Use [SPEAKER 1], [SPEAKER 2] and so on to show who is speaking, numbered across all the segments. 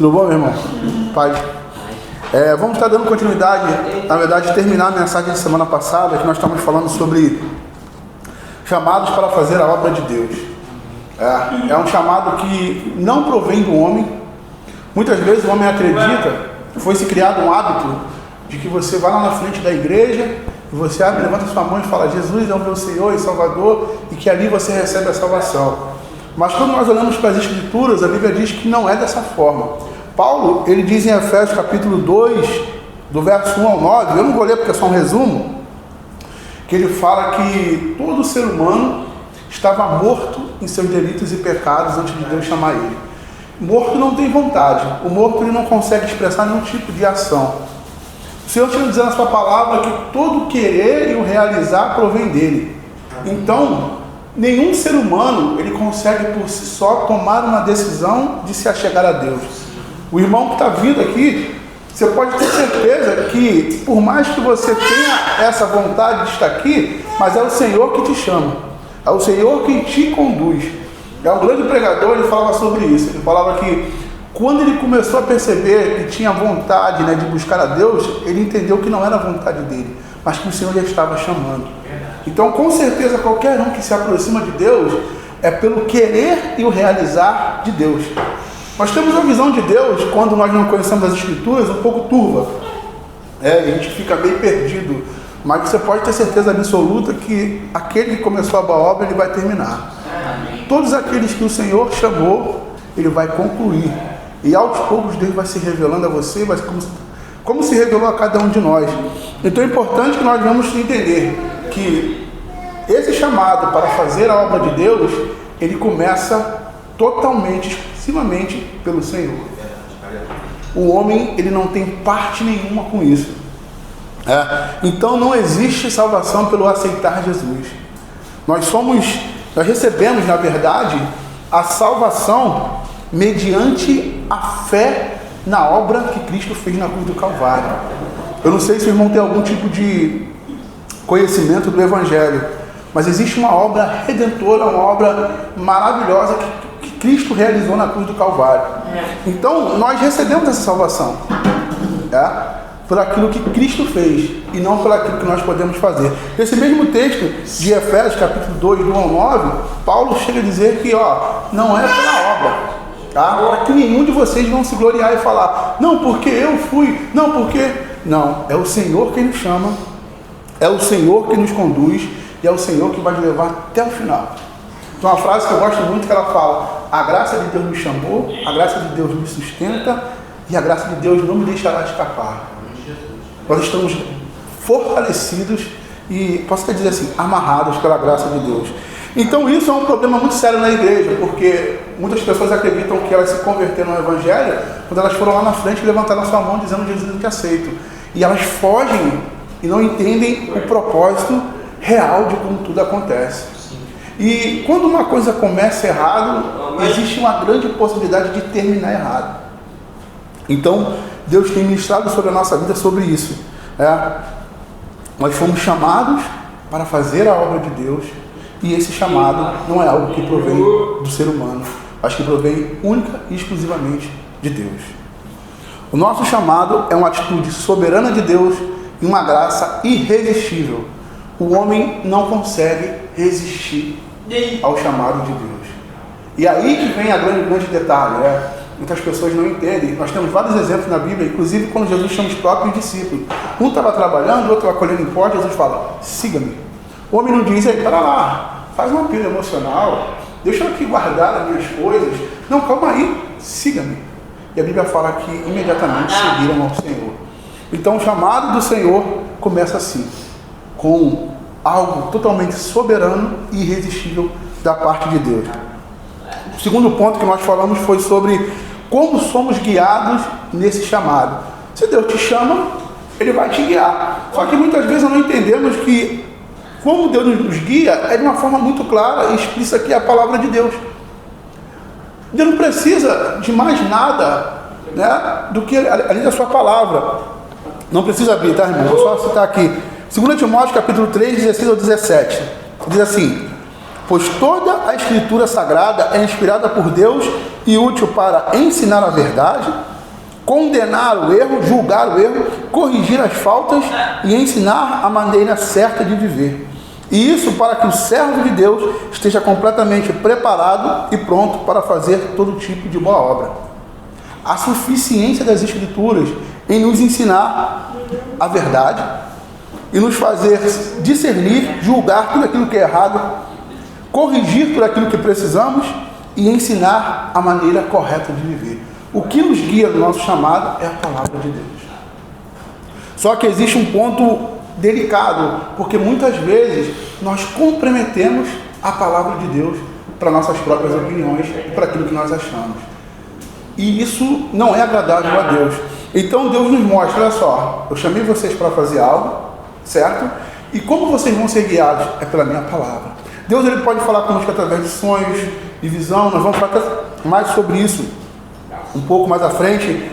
[SPEAKER 1] Tudo bom, meu irmão? Paz. Vamos estar dando continuidade, na verdade, terminar a mensagem de semana passada, que nós estamos falando sobre chamados para fazer a obra de Deus. É um chamado que não provém do homem. Muitas vezes o homem acredita, foi-se criado um hábito de que você vai lá na frente da igreja e você levanta sua mão e fala: Jesus é o meu Senhor e Salvador, e que ali você recebe a salvação. Mas quando nós olhamos para as Escrituras, a Bíblia diz que não é dessa forma. Paulo, ele diz em Efésios capítulo 2, do verso 1 ao 9, eu não vou ler porque é só um resumo, que ele fala que todo ser humano estava morto em seus delitos e pecados antes de Deus chamar ele. Morto não tem vontade, o morto ele não consegue expressar nenhum tipo de ação. O Senhor está dizendo na sua palavra que todo querer e o realizar provém dele. Então, nenhum ser humano ele consegue por si só tomar uma decisão de se achegar a Deus. O irmão que está vindo aqui, você pode ter certeza que por mais que você tenha essa vontade de estar aqui, mas é o Senhor que te chama, é o Senhor que te conduz. É um grande pregador, ele falava sobre isso. Ele falava que quando ele começou a perceber que tinha vontade, de buscar a Deus, ele entendeu que não era a vontade dele, mas que o Senhor já estava chamando. Então, com certeza, qualquer um que se aproxima de Deus é pelo querer e o realizar de Deus. Nós temos a visão de Deus, quando nós não conhecemos as Escrituras, um pouco turva. A gente fica meio perdido. Mas você pode ter certeza absoluta que aquele que começou a boa obra, ele vai terminar. Todos aqueles que o Senhor chamou, ele vai concluir. E aos poucos Deus vai se revelando a você, como se revelou a cada um de nós. Então é importante que nós vamos entender que esse chamado para fazer a obra de Deus, ele começa totalmente, exclusivamente pelo Senhor. O homem, ele não tem parte nenhuma com isso. Então não existe salvação pelo aceitar Jesus. Nós recebemos, na verdade, a salvação mediante a fé na obra que Cristo fez na cruz do Calvário. Eu não sei se o irmão tem algum tipo de conhecimento do Evangelho, mas existe uma obra redentora, uma obra maravilhosa que Cristo realizou na cruz do Calvário. Então, nós recebemos essa salvação por aquilo que Cristo fez e não por aquilo que nós podemos fazer. Nesse mesmo texto de Efésios, capítulo 2, do 1 ao 9, Paulo chega a dizer que não é pela obra, para que nenhum de vocês vão se gloriar e falar: não, porque eu fui, não, porque... Não, é o Senhor que nos chama, é o Senhor que nos conduz e é o Senhor que vai nos levar até o final. Então, uma frase que eu gosto muito, que ela fala: a graça de Deus me chamou, a graça de Deus me sustenta e a graça de Deus não me deixará escapar. Nós estamos fortalecidos e, posso até dizer assim, amarrados pela graça de Deus. Então isso é um problema muito sério na igreja, porque muitas pessoas acreditam que elas se converteram no Evangelho quando elas foram lá na frente e levantaram a sua mão dizendo: Jesus, eu te aceito. E elas fogem e não entendem o propósito real de como tudo acontece. E quando uma coisa começa errado, existe uma grande possibilidade de terminar errado. Então, Deus tem ministrado sobre a nossa vida sobre isso. Nós fomos chamados para fazer a obra de Deus, e esse chamado não é algo que provém do ser humano, mas que provém única e exclusivamente de Deus. O nosso chamado é uma atitude soberana de Deus e uma graça irresistível. O homem não consegue resistir ao chamado de Deus. E aí que vem a grande detalhe, Muitas pessoas não entendem. Nós temos vários exemplos na Bíblia, inclusive quando Jesus chama os próprios discípulos. Um estava trabalhando, o outro estava colhendo impostos. Jesus fala: siga-me. O homem não diz: para lá, faz um apelo emocional, deixa eu aqui guardar as minhas coisas. Não, calma aí, siga-me. E a Bíblia fala que imediatamente seguiram ao Senhor. Então o chamado do Senhor começa assim, com algo totalmente soberano e irresistível da parte de Deus. O segundo ponto que nós falamos foi sobre como somos guiados nesse chamado. Se Deus te chama, Ele vai te guiar. Só que muitas vezes não entendemos que como Deus nos guia é de uma forma muito clara e explícita, que é a palavra de Deus. Deus não precisa de mais nada, do que além da sua palavra. Não precisa abrir, tá, irmão? Vou só citar aqui. 2 Timóteo capítulo 3, 16 ao 17. Diz assim: pois toda a Escritura Sagrada é inspirada por Deus e útil para ensinar a verdade, condenar o erro, julgar o erro, corrigir as faltas e ensinar a maneira certa de viver. E isso para que o servo de Deus esteja completamente preparado e pronto para fazer todo tipo de boa obra. A suficiência das Escrituras em nos ensinar a verdade e nos fazer discernir, julgar tudo aquilo que é errado, corrigir tudo aquilo que precisamos e ensinar a maneira correta de viver. O que nos guia no nosso chamado é a palavra de Deus. Só que existe um ponto delicado, porque muitas vezes nós comprometemos a palavra de Deus para nossas próprias opiniões e para aquilo que nós achamos. E isso não é agradável a Deus. Então Deus nos mostra, olha só, eu chamei vocês para fazer algo, certo? E como vocês vão ser guiados? É pela minha palavra. Deus ele pode falar conosco através de sonhos, de visão, nós vamos falar mais sobre isso um pouco mais à frente,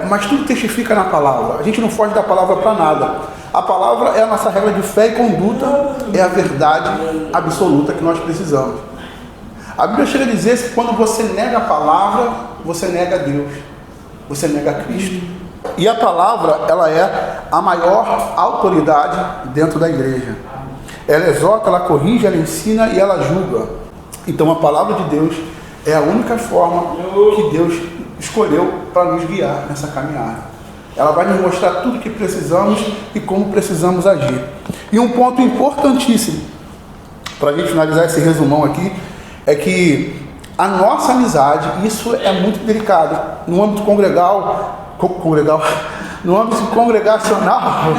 [SPEAKER 1] mas tudo testifica na palavra. A gente não foge da palavra para nada. A palavra é a nossa regra de fé e conduta, é a verdade absoluta que nós precisamos. A Bíblia chega a dizer que quando você nega a palavra, você nega Deus, você nega Cristo. E a palavra, ela é a maior autoridade dentro da igreja. Ela exorta, ela corrige, ela ensina e ela julga. Então a palavra de Deus é a única forma que Deus escolheu para nos guiar nessa caminhada. Ela vai nos mostrar tudo o que precisamos e como precisamos agir. E um ponto importantíssimo, para a gente finalizar esse resumão aqui, é que a nossa amizade, isso é muito delicado. No âmbito no âmbito congregacional,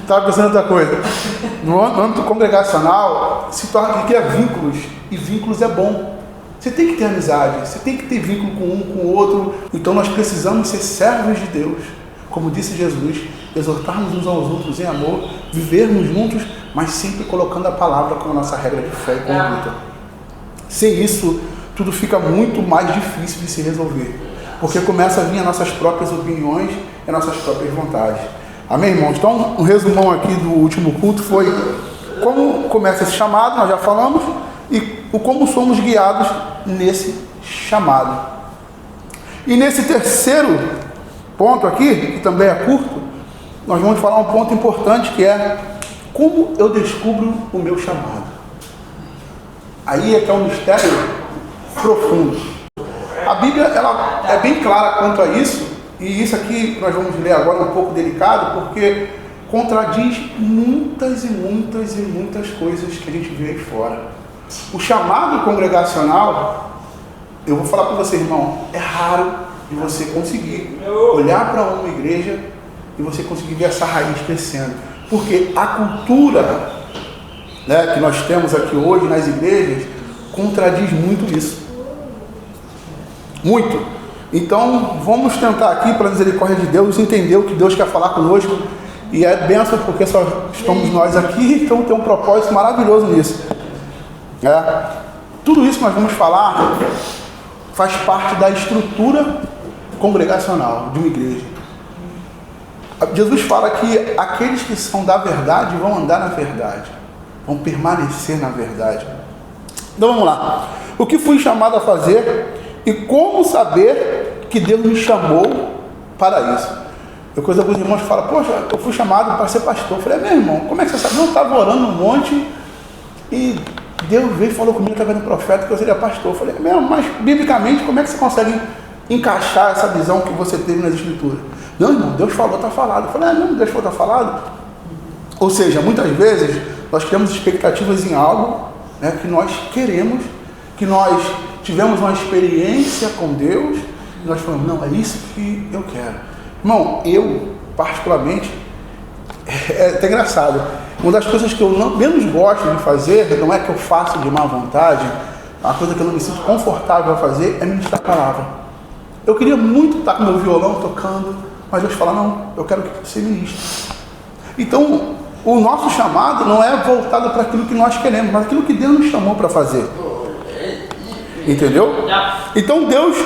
[SPEAKER 1] estava pensando outra coisa. No âmbito congregacional, se torna que cria vínculos, e vínculos é bom. Você tem que ter amizade, você tem que ter vínculo com um, com o outro. Então nós precisamos ser servos de Deus, como disse Jesus, exortarmos uns aos outros em amor, vivermos juntos, mas sempre colocando a palavra como nossa regra de fé e conduta. Sem isso, tudo fica muito mais difícil de se resolver, porque começa a vir as nossas próprias opiniões e as nossas próprias vontades. Amém, irmãos? Então, um resumão aqui do último culto foi como começa esse chamado, nós já falamos, e o como somos guiados nesse chamado. E nesse terceiro ponto aqui, que também é curto, nós vamos falar um ponto importante, que é como eu descubro o meu chamado. Aí é que é um mistério profundo. A Bíblia ela é bem clara quanto a isso, e isso aqui nós vamos ler agora um pouco delicado, porque contradiz muitas coisas que a gente vê aí fora. O chamado congregacional, eu vou falar para você, irmão, é raro de você conseguir olhar para uma igreja e você conseguir ver essa raiz crescendo. Porque a cultura, né, que nós temos aqui hoje nas igrejas contradiz muito isso. Muito. Então, vamos tentar aqui, pela misericórdia de Deus, entender o que Deus quer falar conosco. E é bênção porque só estamos nós aqui, então tem um propósito maravilhoso nisso. Tudo isso que nós vamos falar faz parte da estrutura congregacional de uma igreja. Jesus fala que aqueles que são da verdade vão andar na verdade, vão permanecer na verdade. Então vamos lá. O que fui chamado a fazer e como saber que Deus me chamou para isso? Eu conheço alguns irmãos que falam, poxa, eu fui chamado para ser pastor. Eu falei, meu irmão, como é que você sabe? Não, eu estava orando um monte e Deus veio e falou comigo através do profeta que eu seria pastor. Eu falei, meu, mas biblicamente, como é que você consegue encaixar essa visão que você teve nas escrituras? Não, irmão, Deus falou, está falado. Eu falei, não, Deus falou, está falado. Ou seja, muitas vezes nós criamos expectativas em algo, né, que nós queremos, que nós tivemos uma experiência com Deus, e nós falamos, não, é isso que eu quero. Irmão, eu, particularmente, é até engraçado, uma das coisas que eu menos gosto de fazer, não é que eu faço de má vontade, a coisa que eu não me sinto confortável a fazer é ministrar a palavra. Eu queria muito estar com meu violão tocando, mas Deus fala, não, eu quero que você ministre. Então, o nosso chamado não é voltado para aquilo que nós queremos, mas aquilo que Deus nos chamou para fazer. Entendeu? Então Deus,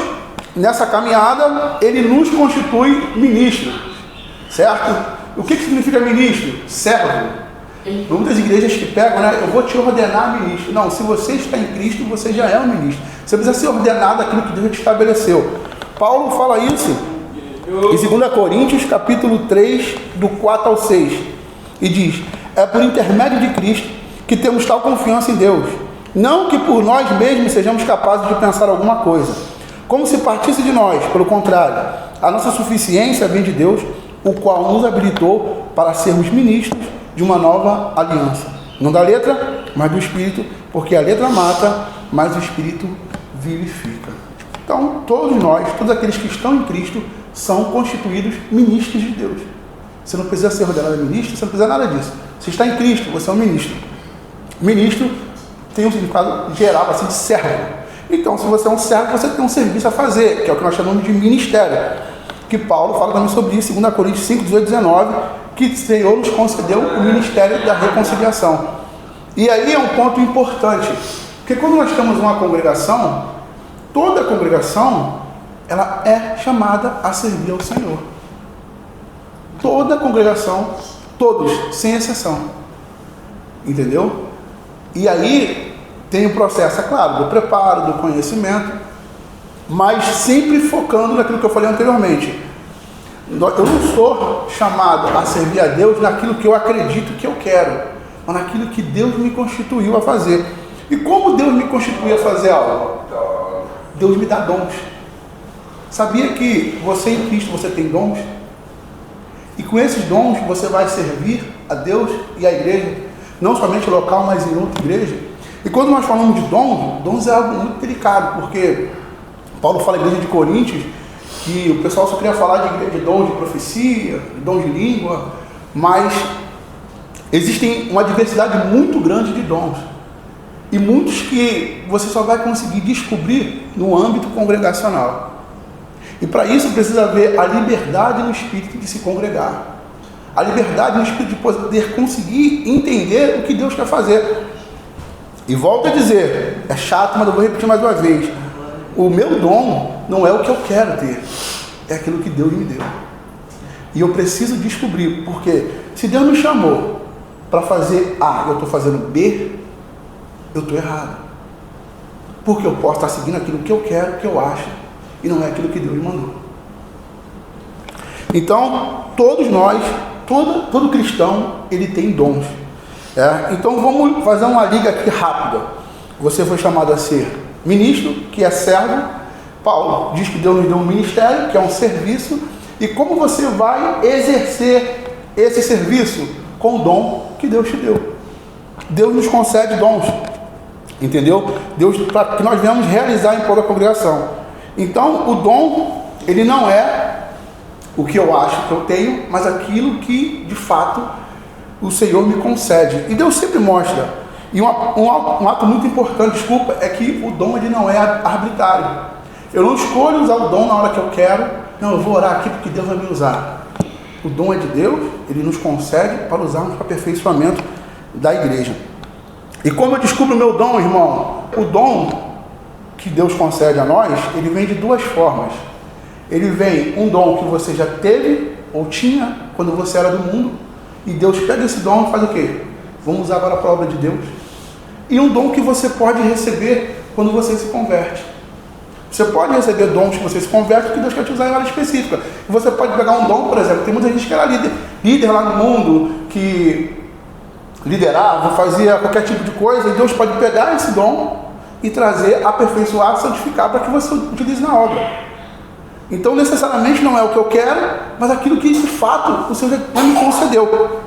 [SPEAKER 1] nessa caminhada, Ele nos constitui ministro, certo? O que significa ministro? Servo. Muitas igrejas que pegam, né? Eu vou te ordenar ministro. Não, se você está em Cristo, você já é um ministro. Você precisa ser ordenado aquilo que Deus te estabeleceu. Paulo fala isso Em 2 Coríntios, capítulo 3, do 4 ao 6, e diz: é por intermédio de Cristo que temos tal confiança em Deus, não que por nós mesmos sejamos capazes de pensar alguma coisa, como se partisse de nós. Pelo contrário, a nossa suficiência vem de Deus, o qual nos habilitou para sermos ministros de uma nova aliança, não da letra, mas do Espírito, porque a letra mata, mas o Espírito vivifica. Então, todos nós, todos aqueles que estão em Cristo, são constituídos ministros de Deus. Você não precisa ser ordenado ministro, você não precisa nada disso. Você está em Cristo, você é um ministro. Ministro tem um significado geral, assim, de servo. Então, se você é um servo, você tem um serviço a fazer, que é o que nós chamamos de ministério, que Paulo fala também sobre isso, 2 Coríntios 5, 18 e 19, que o Senhor nos concedeu o ministério da reconciliação. E aí é um ponto importante, porque quando nós temos uma congregação, toda congregação, ela é chamada a servir ao Senhor. Toda congregação, todos, sem exceção. Entendeu? E aí tem o processo, é claro, do preparo, do conhecimento, mas sempre focando naquilo que eu falei anteriormente. Eu não sou chamado a servir a Deus naquilo que eu acredito que eu quero, mas naquilo que Deus me constituiu a fazer. E como Deus me constituiu a fazer algo? Deus me dá dons. Sabia que você em Cristo, você tem dons? E com esses dons você vai servir a Deus e a igreja, não somente local, mas em outra igreja. E quando nós falamos de dons é algo muito delicado, porque Paulo fala na igreja de Coríntios que o pessoal só queria falar de dons de profecia, de dons de língua, mas existem uma diversidade muito grande de dons. E muitos que você só vai conseguir descobrir no âmbito congregacional. E para isso precisa haver a liberdade no espírito de se congregar. A liberdade no espírito de poder conseguir entender o que Deus quer fazer. E volto a dizer, é chato, mas eu vou repetir mais uma vez. O meu dom não é o que eu quero ter, é aquilo que Deus me deu. E eu preciso descobrir, porque se Deus me chamou para fazer A e eu estou fazendo B, eu estou errado. Porque eu posso estar seguindo aquilo que eu quero, que eu acho, e não é aquilo que Deus me mandou. Então, todos nós, todo cristão, ele tem dons. Então, vamos fazer uma liga aqui rápida. Você foi chamado a ser ministro, que é servo. Paulo diz que Deus nos deu um ministério, que é um serviço. E como você vai exercer esse serviço? Com o dom que Deus te deu. Deus nos concede dons. Entendeu? Deus, para que nós venhamos realizar em toda a congregação. Então, o dom, ele não é o que eu acho que eu tenho, mas aquilo que, de fato, o Senhor me concede. E Deus sempre mostra. E um ato muito importante, desculpa, é que o dom ele não é arbitrário. Eu não escolho usar o dom na hora que eu quero. Não, eu vou orar aqui porque Deus vai me usar. O dom é de Deus, ele nos concede para usarmos para aperfeiçoamento da igreja. E como eu descubro o meu dom, irmão? O dom que Deus concede a nós, ele vem de duas formas. Ele vem um dom que você já teve ou tinha quando você era do mundo, e Deus pega esse dom e faz o quê? Vamos usar agora para a obra de Deus. E um dom que você pode receber quando você se converte. Você pode receber dons que você se converte, que Deus quer te usar em área específica. E você pode pegar um dom, por exemplo, tem muita gente que era líder lá no mundo, que liderava, fazia qualquer tipo de coisa, e Deus pode pegar esse dom e trazer, aperfeiçoar, santificar para que você utilize na obra. Então, necessariamente não é o que eu quero, mas aquilo que, de fato, o Senhor já me concedeu.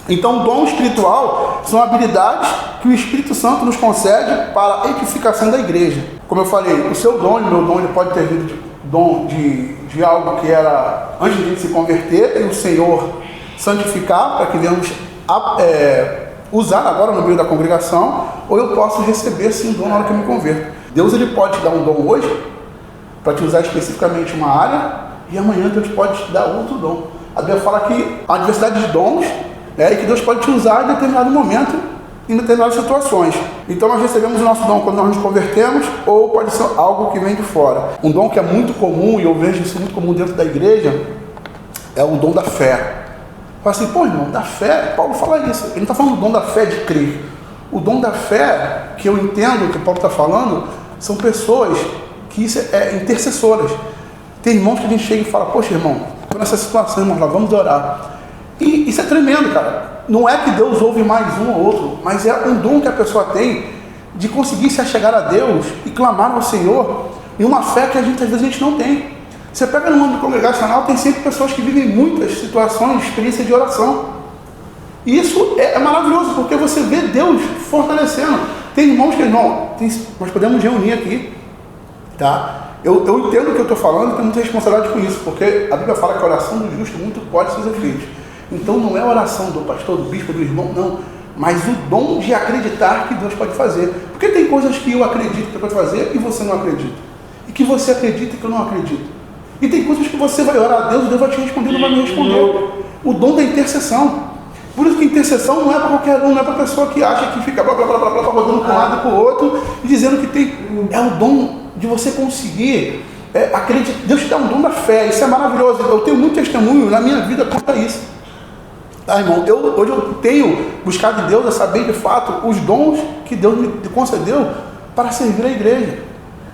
[SPEAKER 1] Então, o dom espiritual são habilidades que o Espírito Santo nos concede para a edificação da igreja. Como eu falei, o seu dom e o meu dom, ele pode ter vindo de dom de algo que era antes de a gente se converter, e o Senhor santificar para que venhamos usar agora no meio da congregação, ou eu posso receber sim um dom na hora que eu me converto. Deus ele pode te dar um dom hoje para te usar especificamente uma área, e amanhã Deus pode te dar outro dom. A Bíblia fala que há uma diversidade de dons, e que Deus pode te usar em determinado momento, em determinadas situações. Então nós recebemos o nosso dom quando nós nos convertemos, ou pode ser algo que vem de fora. Um dom que é muito comum, e eu vejo isso muito comum dentro da igreja, é o dom da fé. Fala assim, pô irmão, da fé, Paulo fala isso. Ele não está falando do dom da fé de crer. O dom da fé, que eu entendo que Paulo está falando, são pessoas que intercessoras. Tem irmãos que a gente chega e fala, poxa, irmão, estou nessa situação, irmão, lá, vamos orar. E isso é tremendo, cara. Não é que Deus ouve mais um ou outro, mas é um dom que a pessoa tem de conseguir se achegar a Deus e clamar ao Senhor em uma fé que às vezes a gente não tem. Você pega no mundo congregacional, tem sempre pessoas que vivem muitas situações, experiências de oração. E isso é maravilhoso, porque você vê Deus fortalecendo. Tem irmãos que, irmão, nós podemos reunir aqui, tá? Eu entendo o que eu estou falando e tenho muita responsabilidade com isso, porque a Bíblia fala que a oração do justo muito pode seus efeitos. Então não é a oração do pastor, do bispo, do irmão, não, mas o dom de acreditar que Deus pode fazer. Porque tem coisas que eu acredito que Deus pode fazer e você não acredita. E que você acredita que eu não acredito. E tem coisas que você vai orar a Deus e Deus vai te responder, não vai me responder. O dom da intercessão. Por isso que intercessão não é para qualquer um, não é para a pessoa que acha que fica blá, blá, blá, blá, blá, rodando para um lado e para o outro e dizendo que tem. É o dom de você conseguir acreditar. Deus te dá um dom da fé, isso é maravilhoso. Eu tenho muito testemunho na minha vida quanto a isso. Tá, irmão? Hoje eu tenho buscado de Deus a saber de fato os dons que Deus me concedeu para servir a igreja.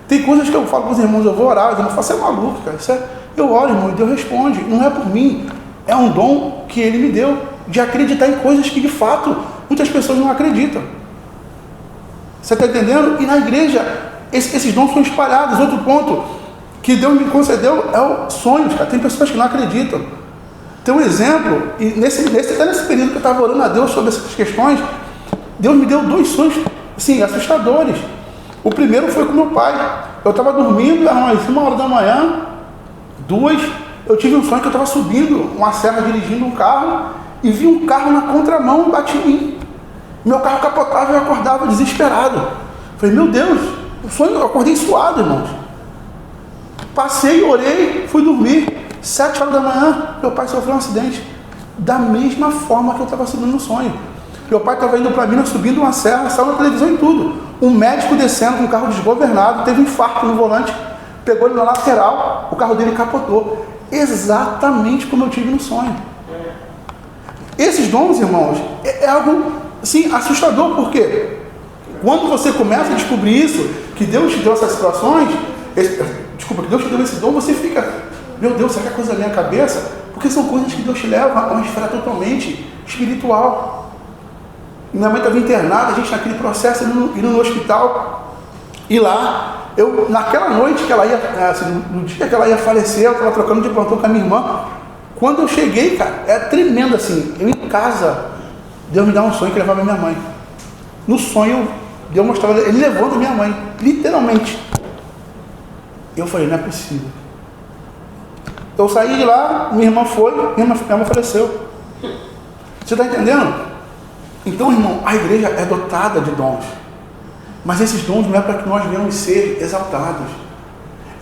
[SPEAKER 1] Tem coisas que eu falo para os irmãos, eu vou orar, eu não faço, é maluco, cara. Eu oro, irmão, e Deus responde. Não é por mim, é um dom que Ele me deu, de acreditar em coisas que de fato muitas pessoas não acreditam. Você está entendendo? E na igreja, esses dons são espalhados. Outro ponto que Deus me concedeu é os sonhos, cara. Tem pessoas que não acreditam. Tem um exemplo, e até nesse período que eu estava orando a Deus sobre essas questões, Deus me deu 2 sonhos, assim, assustadores. O primeiro foi com meu pai. Eu estava dormindo, era umas 1h da manhã, 2, eu tive um sonho que eu estava subindo uma serra dirigindo um carro e vi um carro na contramão e bati em mim. Meu carro capotava e eu acordava desesperado. Falei, meu Deus, o sonho, eu acordei suado, irmãos. Passei, orei, fui dormir. 7h da manhã, meu pai sofreu um acidente. Da mesma forma que eu estava subindo no sonho. Meu pai estava indo para Minas, subindo uma serra, saiu na televisão e tudo. Um médico descendo com um carro desgovernado, teve um infarto no volante, pegou ele na lateral, o carro dele capotou. Exatamente como eu tive no sonho. Esses dons, irmãos, é algo, assim, assustador, porque quando você começa a descobrir isso, que Deus te deu essas situações, que Deus te deu esse dom, você fica, meu Deus, será que é coisa da minha cabeça? Porque são coisas que Deus te leva a uma esfera totalmente espiritual. Minha mãe estava internada, a gente naquele processo, indo no hospital, e lá, naquela noite que ela ia, assim, no dia que ela ia falecer, eu estava trocando de plantão com a minha irmã. Quando eu cheguei, cara, é tremendo assim, eu em casa, Deus me dá um sonho que levava minha mãe. No sonho, Deus mostrava, ele levando minha mãe, literalmente. Eu falei, não é possível. Eu saí de lá, minha irmã foi, minha irmã faleceu. Você está entendendo? Então, irmão, a igreja é dotada de dons. Mas esses dons não é para que nós venhamos ser exaltados.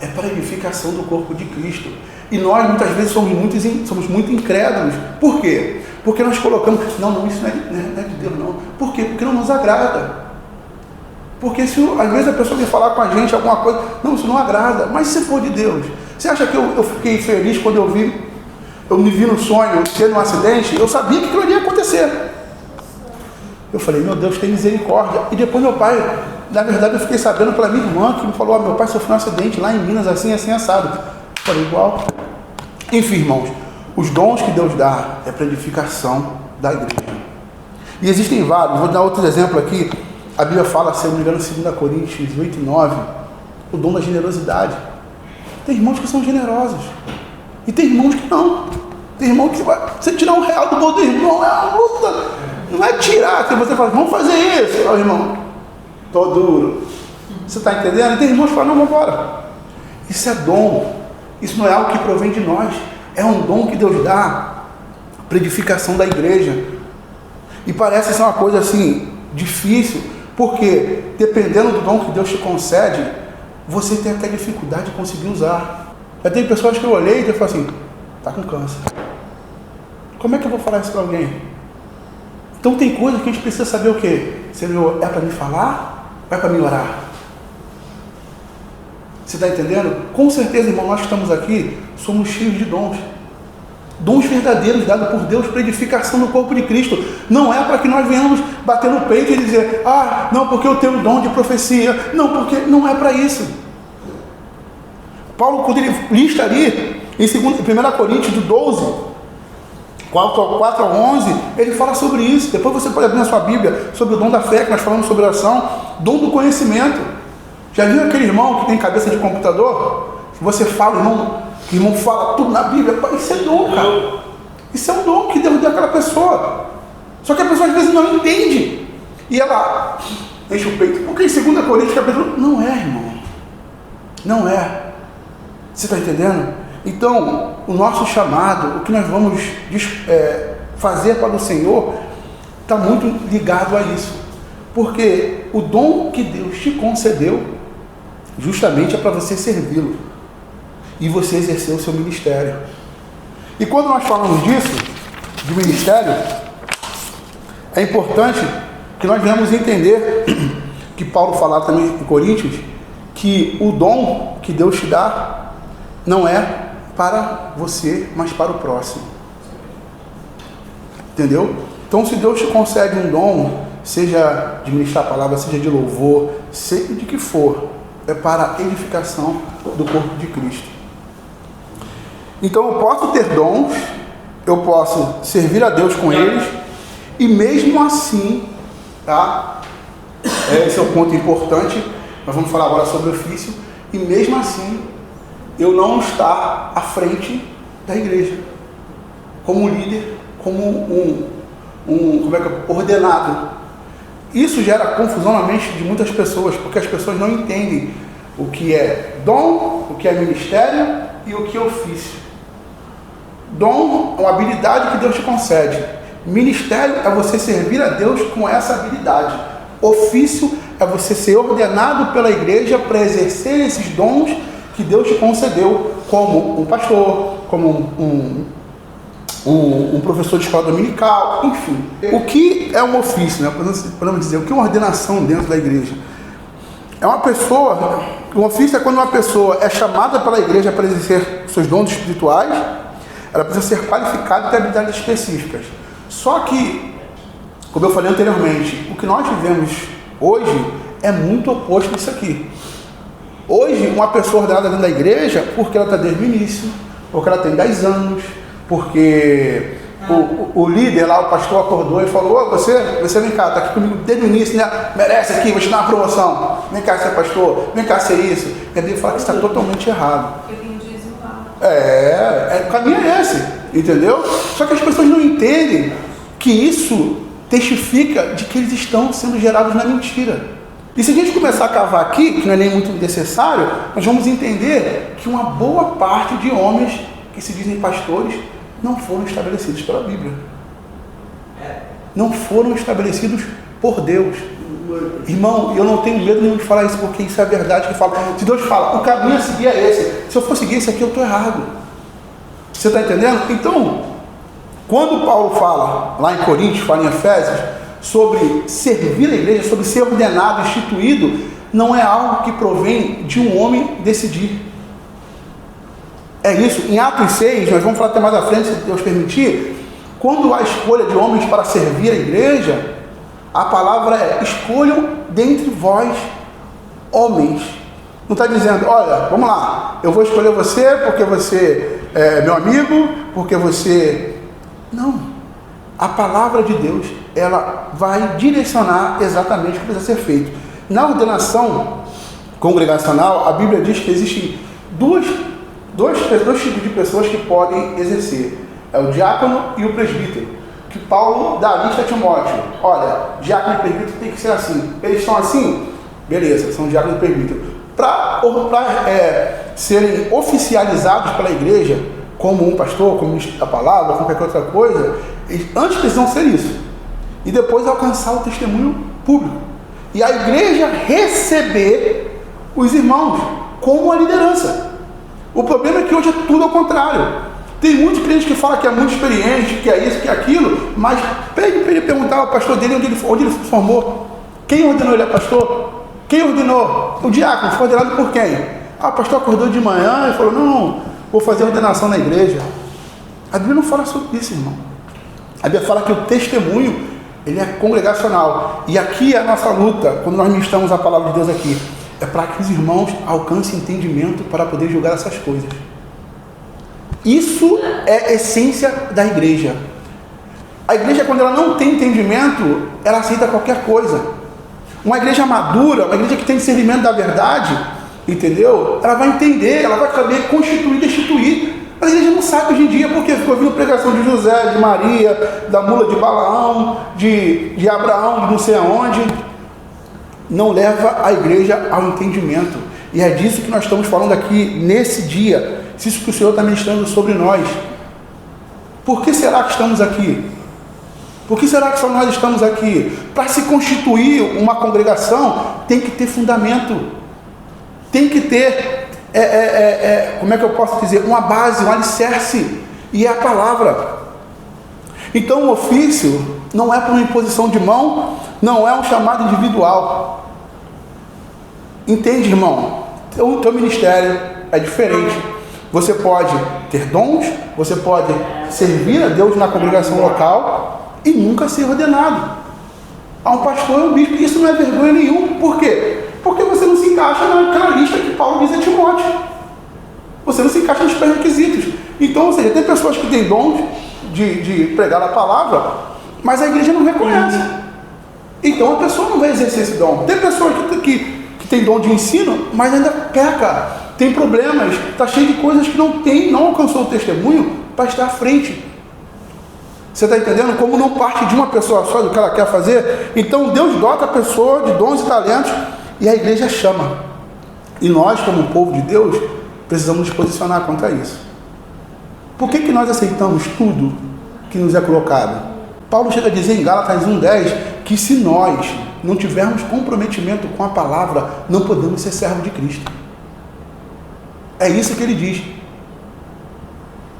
[SPEAKER 1] É para a edificação do corpo de Cristo. E nós, muitas vezes, somos muito incrédulos. Por quê? Porque nós colocamos, não, isso não é de Deus, não. Por quê? Porque não nos agrada. Porque se às vezes a pessoa vem falar com a gente alguma coisa, não, isso não agrada. Mas se for de Deus, você acha que eu fiquei feliz quando eu me vi no sonho, tendo um acidente? Eu sabia que aquilo ia acontecer. Eu falei, meu Deus, tem misericórdia. E depois meu pai, na verdade eu fiquei sabendo pela minha irmã, que me falou, meu pai sofreu um acidente lá em Minas, assim, assado. Eu falei, igual. Enfim, irmãos, os dons que Deus dá é para edificação da igreja. E existem vários, vou dar outro exemplo aqui. A Bíblia fala, se eu não me engano, 2 Coríntios 8:9, o dom da generosidade. Tem irmãos que são generosos. E tem irmãos que não. Tem irmão que você tirar R$1 do bolso do irmão, é uma luta. Não é tirar, que você fala, vamos fazer isso. Ó, irmão, tô duro. Você está entendendo? E tem irmãos que falam, não, vamos embora. Isso é dom. Isso não é algo que provém de nós. É um dom que Deus dá para edificação da igreja. E parece ser uma coisa assim, difícil, porque dependendo do dom que Deus te concede, você tem até dificuldade de conseguir usar. Já tem pessoas que eu olhei e eu falo assim, está com câncer. Como é que eu vou falar isso para alguém? Então tem coisas que a gente precisa saber o quê? Senhor, é para me falar ou é para me orar? Você está entendendo? Com certeza, irmão, nós que estamos aqui, somos cheios de dons. Dons verdadeiros dados por Deus para edificação do corpo de Cristo. Não é para que nós venhamos bater no peito e dizer, não, porque eu tenho o dom de profecia. Não, porque não é para isso. Paulo, quando ele lista ali, em 1 Coríntios 12, 4 a 11, ele fala sobre isso. Depois você pode abrir na sua Bíblia, sobre o dom da fé, que nós falamos sobre oração, dom do conhecimento. Já viu aquele irmão que tem cabeça de computador? Que você fala, que o irmão fala tudo na Bíblia. Isso é dom, cara. Isso é um dom que Deus deu àquela pessoa. Só que a pessoa às vezes não entende. E ela enche o peito. Porque em 2 Coríntios, capítulo... Não é, irmão. Não é. Você está entendendo? Então, o nosso chamado, o que nós vamos fazer para o Senhor, está muito ligado a isso. Porque o dom que Deus te concedeu, justamente é para você servi-lo. E você exercer o seu ministério. E quando nós falamos disso, de ministério, é importante que nós venhamos entender, que Paulo falava também em Coríntios, que o dom que Deus te dá não é para você, mas para o próximo. Entendeu? Então, se Deus te concede um dom, seja de ministrar a palavra, seja de louvor, seja de que for, é para a edificação do corpo de Cristo. Então, eu posso ter dons, eu posso servir a Deus com eles, e mesmo assim, tá? Esse é um ponto importante. Nós vamos falar agora sobre ofício. E mesmo assim, eu não estar à frente da igreja, como líder, como ordenado. Isso gera confusão na mente de muitas pessoas, porque as pessoas não entendem o que é dom, o que é ministério e o que é ofício. Dom é uma habilidade que Deus te concede. Ministério é você servir a Deus com essa habilidade. Ofício é você ser ordenado pela igreja para exercer esses dons que Deus te concedeu, como um pastor, como um professor de escola dominical, enfim. O que é um ofício, né? Podemos dizer, o que é uma ordenação dentro da igreja? É uma pessoa, um ofício é quando uma pessoa é chamada pela igreja para exercer seus dons espirituais, ela precisa ser qualificada e ter habilidades específicas. Só que, como eu falei anteriormente, o que nós vivemos hoje é muito oposto disso aqui. Hoje, uma pessoa ordenada dentro da igreja, porque ela está desde o início, porque ela tem 10 anos, porque o líder lá, o pastor, acordou e falou: você vem cá, está aqui comigo desde o início, né? Merece aqui, vou te dar uma promoção. Vem cá ser pastor, vem cá ser isso. E a Bíblia fala que isso está totalmente errado. O caminho é esse, entendeu? Só que as pessoas não entendem que isso testifica de que eles estão sendo gerados na mentira. E se a gente começar a cavar aqui, que não é nem muito necessário, nós vamos entender que uma boa parte de homens que se dizem pastores não foram estabelecidos pela Bíblia. Não foram estabelecidos por Deus. Irmão, eu não tenho medo nenhum de falar isso, porque isso é a verdade que fala. Se Deus fala, o caminho a seguir é esse. Se eu for seguir esse aqui, eu estou errado. Você está entendendo? Então, quando Paulo fala, lá em Coríntios, fala em Efésios, sobre servir a igreja, sobre ser ordenado, instituído, não é algo que provém de um homem decidir. É isso. Em Atos 6, nós vamos falar até mais à frente, se Deus permitir, quando há escolha de homens para servir a igreja, a palavra é: escolham dentre vós homens. Não está dizendo: olha, vamos lá, eu vou escolher você porque você é meu amigo, porque você... Não. A palavra de Deus, ela vai direcionar exatamente o que precisa ser feito. Na ordenação congregacional, a Bíblia diz que existem dois tipos de pessoas que podem exercer. É o diácono e o presbítero. Que Paulo dá a lista a Timóteo: olha, diácono e presbítero tem que ser assim. Eles são assim? Beleza, são diácono e presbítero. Para serem oficializados pela igreja, como um pastor, como ministro da palavra, como qualquer outra coisa, eles antes precisam ser isso. E depois alcançar o testemunho público. E a igreja receber os irmãos como a liderança. O problema é que hoje é tudo ao contrário. Tem muitos crentes que falam que é muito experiente, que é isso, que é aquilo, mas pede para ele perguntar ao pastor dele onde ele se formou. Quem ordenou ele a pastor? Quem ordenou? O diácono. Foi ordenado por quem? O pastor acordou de manhã e falou: não, vou fazer ordenação na igreja. A Bíblia não fala sobre isso, irmão. A Bíblia fala que o testemunho, ele é congregacional. E aqui é a nossa luta, quando nós ministramos a palavra de Deus aqui, é para que os irmãos alcancem entendimento para poder julgar essas coisas. Isso é a essência da igreja. A igreja, quando ela não tem entendimento, ela aceita qualquer coisa. Uma igreja madura, uma igreja que tem discernimento da verdade, entendeu? Ela vai entender, ela vai saber constituir, destituir. A igreja não sabe hoje em dia, porque ficou ouvindo pregação de José, de Maria, da mula de Balaão, de Abraão, de não sei aonde. Não leva a igreja ao entendimento. E é disso que nós estamos falando aqui nesse dia. Isso que o Senhor está ministrando sobre nós. Por que será que estamos aqui? Por que será que só nós estamos aqui? Para se constituir uma congregação, tem que ter fundamento. Tem que ter, como é que eu posso dizer? Uma base, um alicerce. E é a palavra. Então o ofício não é por uma imposição de mão, não é um chamado individual. Entende, irmão? O teu ministério é diferente. Você pode ter dons, você pode servir a Deus na congregação local e nunca ser ordenado a um pastor e um bispo. Isso não é vergonha nenhuma. Por quê? Porque você não se encaixa naquela lista que Paulo diz a Timóteo. Você não se encaixa nos pré-requisitos. Então, ou seja, tem pessoas que têm dons de pregar a palavra, mas a igreja não reconhece. Então a pessoa não vai exercer esse dom. Tem pessoas que tem dom de ensino, mas ainda peca, tem problemas, está cheio de coisas que não alcançou o testemunho para estar à frente. Você está entendendo? Como não parte de uma pessoa só do que ela quer fazer, então Deus dota a pessoa de dons e talentos e a igreja chama. E nós, como povo de Deus, precisamos nos posicionar contra isso. Por que nós aceitamos tudo que nos é colocado? Paulo chega a dizer em Gálatas 1:10 que se nós não tivermos comprometimento com a palavra, não podemos ser servos de Cristo. É isso que ele diz.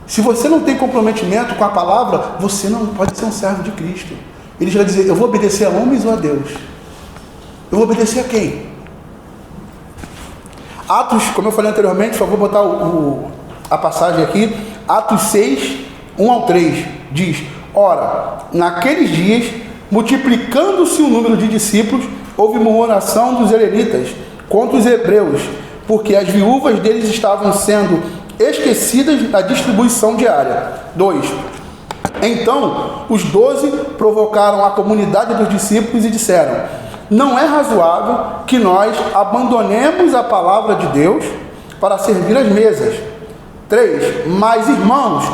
[SPEAKER 1] Se você não tem comprometimento com a palavra, você não pode ser um servo de Cristo. Ele já vai dizer, eu vou obedecer a homens ou a Deus? Eu vou obedecer a quem? Atos, como eu falei anteriormente, só vou botar a passagem aqui, Atos 6, 1-3, diz, ora, naqueles dias, multiplicando-se o número de discípulos, houve murmuração dos helenitas contra os hebreus, porque as viúvas deles estavam sendo esquecidas na distribuição diária. 2. Então, os 12 provocaram a comunidade dos discípulos e disseram, não é razoável que nós abandonemos a palavra de Deus para servir as mesas. 3. Mas, irmãos,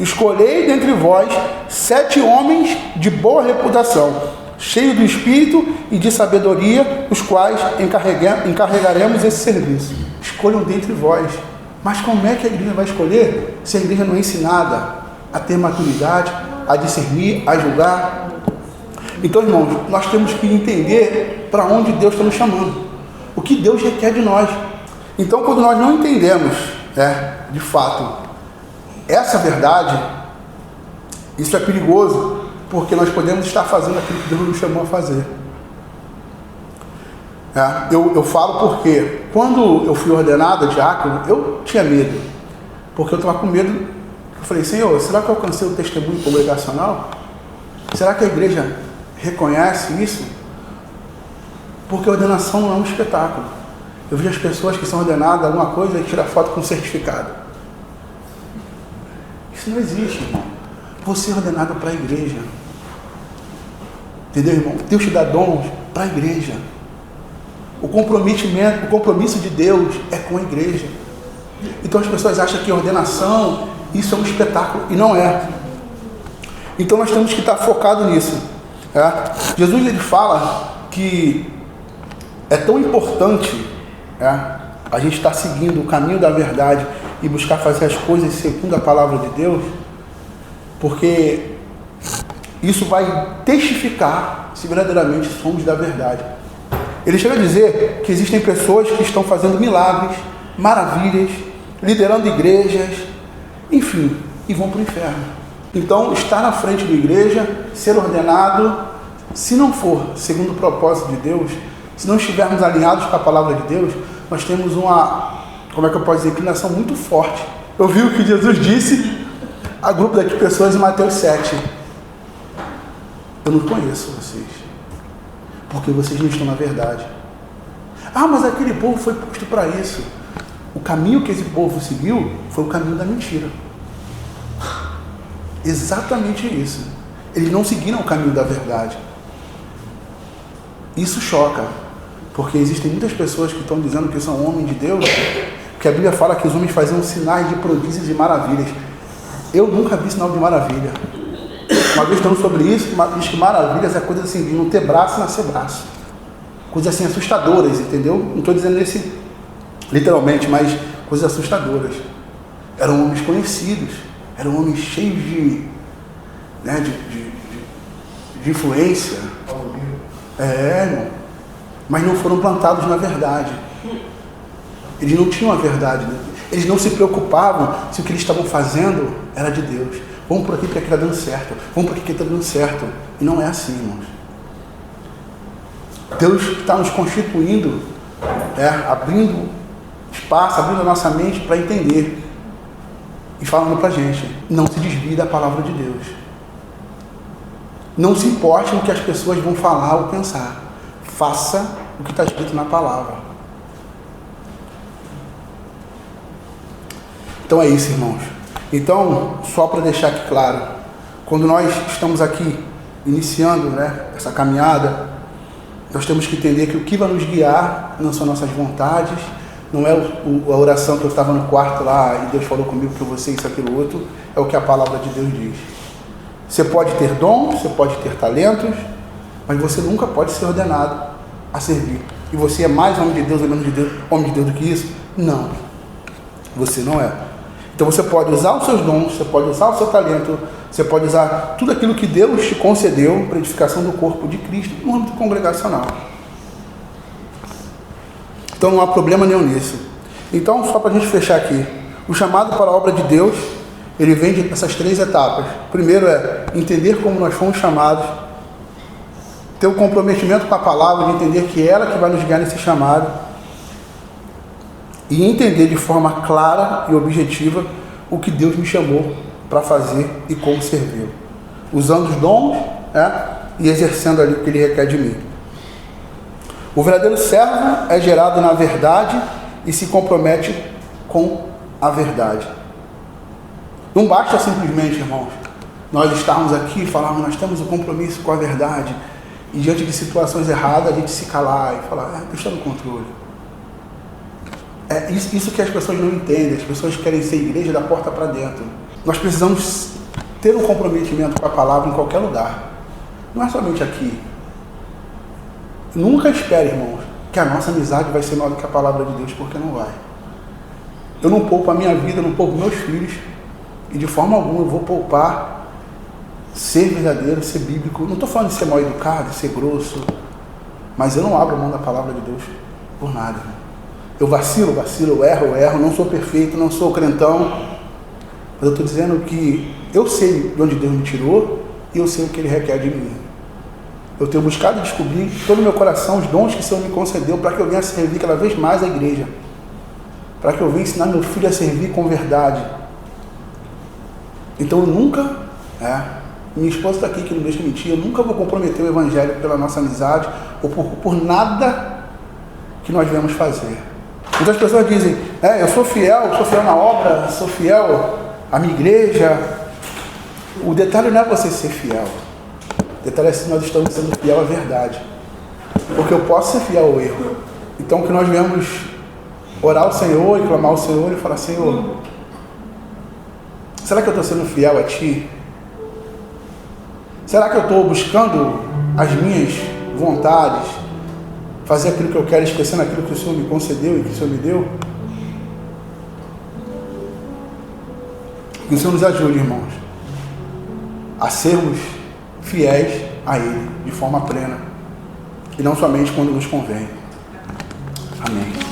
[SPEAKER 1] escolhei dentre vós 7 homens de boa reputação, cheios do Espírito e de sabedoria, os quais encarregaremos esse serviço. Escolham dentre vós. Mas como é que a igreja vai escolher se a igreja não é ensinada a ter maturidade, a discernir, a julgar? Então, irmãos, nós temos que entender para onde Deus está nos chamando, o que Deus requer de nós. Então, quando nós não entendemos, de fato, essa verdade, isso é perigoso, porque nós podemos estar fazendo aquilo que Deus nos chamou a fazer. Eu falo porque, quando eu fui ordenado diácono, eu tinha medo, porque eu estava com medo. Eu falei, Senhor, será que eu alcancei o testemunho congregacional? Será que a igreja reconhece isso? Porque a ordenação não é um espetáculo. Eu vejo as pessoas que são ordenadas alguma coisa e tiram foto com certificado. Isso não existe, irmão. Você é ordenado para a igreja. Entendeu, irmão? Deus te dá dons para a igreja. O compromisso de Deus é com a igreja. Então as pessoas acham que a ordenação, isso é um espetáculo, e não é. Então nós temos que estar focados nisso. Jesus, ele fala que é tão importante a gente estar seguindo o caminho da verdade e buscar fazer as coisas segundo a palavra de Deus, porque isso vai testificar se verdadeiramente somos da verdade. Ele chega a dizer que existem pessoas que estão fazendo milagres, maravilhas, liderando igrejas, enfim, e vão para o inferno. Então, estar na frente da igreja, ser ordenado, se não for segundo o propósito de Deus, se não estivermos alinhados com a palavra de Deus, nós temos uma, inclinação muito forte. Eu vi o que Jesus disse a grupo de pessoas em Mateus 7. Eu não conheço vocês, porque vocês não estão na verdade. Ah, mas aquele povo foi posto para isso. O caminho que esse povo seguiu foi o caminho da mentira. Exatamente isso. Eles não seguiram o caminho da verdade. Isso choca, porque existem muitas pessoas que estão dizendo que são homens de Deus, porque a Bíblia fala que os homens faziam sinais de prodígios e maravilhas. Eu nunca vi sinal de maravilha. Uma vez falando sobre isso, diz que maravilhas é coisa assim, de não ter braço e nascer braço. Coisas assim assustadoras, entendeu? Não estou dizendo esse literalmente, mas coisas assustadoras. Eram homens conhecidos, eram homens cheios de influência. Irmão. Mas não foram plantados na verdade. Eles não tinham a verdade, né? Eles não se preocupavam se o que eles estavam fazendo era de Deus. Vamos por aqui porque aqui está dando certo. Vamos por aqui porque está dando certo. E não é assim, irmãos. Deus está nos constituindo, abrindo espaço, abrindo a nossa mente para entender. E falando para a gente, não se desvie da palavra de Deus. Não se importe com o que as pessoas vão falar ou pensar. Faça o que está escrito na palavra. Então é isso, irmãos. Então, só para deixar aqui claro, quando nós estamos aqui iniciando essa caminhada, nós temos que entender que o que vai nos guiar não são nossas vontades, não é a oração que eu estava no quarto lá e Deus falou comigo que eu vou ser isso, aquilo, outro, é o que a palavra de Deus diz. Você pode ter dons, você pode ter talentos, mas você nunca pode ser ordenado a servir. E você é mais homem de Deus ou menos homem de Deus do que isso? Não. Você não é. Então você pode usar os seus dons, você pode usar o seu talento, você pode usar tudo aquilo que Deus te concedeu para a edificação do corpo de Cristo no âmbito congregacional. Então não há problema nenhum nisso. Então, só para a gente fechar aqui, o chamado para a obra de Deus, ele vem dessas 3 etapas. Primeiro é entender como nós fomos chamados, ter o comprometimento com a palavra, de entender que é ela que vai nos guiar nesse chamado, e entender de forma clara e objetiva o que Deus me chamou para fazer e como servir, usando os dons e exercendo ali o que Ele requer de mim. O verdadeiro servo é gerado na verdade e se compromete com a verdade. Não basta simplesmente, irmãos, nós estarmos aqui e falarmos, nós temos um compromisso com a verdade, e diante de situações erradas a gente se calar e falar, Deus está no controle. É isso que as pessoas não entendem. As pessoas querem ser igreja da porta para dentro. Nós precisamos ter um comprometimento com a palavra em qualquer lugar. Não é somente aqui. Nunca espere, irmãos, que a nossa amizade vai ser maior do que a palavra de Deus, porque não vai. Eu não poupo a minha vida, eu não poupo meus filhos, e de forma alguma eu vou poupar ser verdadeiro, ser bíblico. Não estou falando de ser mal educado, de ser grosso, mas eu não abro mão da palavra de Deus por nada, irmão. Eu vacilo, eu erro, não sou perfeito, não sou crentão, mas eu estou dizendo que eu sei de onde Deus me tirou e eu sei o que Ele requer de mim. Eu tenho buscado descobrir todo o meu coração os dons que o Senhor me concedeu para que eu venha servir cada vez mais a igreja, para que eu venha ensinar meu filho a servir com verdade. Então eu nunca, minha esposa está aqui que não deixa mentir, eu nunca vou comprometer o evangelho pela nossa amizade ou por nada que nós viemos fazer. Muitas pessoas dizem, eu sou fiel na obra, sou fiel à minha igreja. O detalhe não é você ser fiel. O detalhe é se nós estamos sendo fiel à verdade. Porque eu posso ser fiel ao erro. Então que nós viemos orar ao Senhor e clamar ao Senhor e falar, Senhor, será que eu estou sendo fiel a Ti? Será que eu estou buscando as minhas vontades, fazer aquilo que eu quero, esquecendo aquilo que o Senhor me concedeu e que o Senhor me deu? Que o Senhor nos ajude, irmãos, a sermos fiéis a Ele de forma plena e não somente quando nos convém. Amém.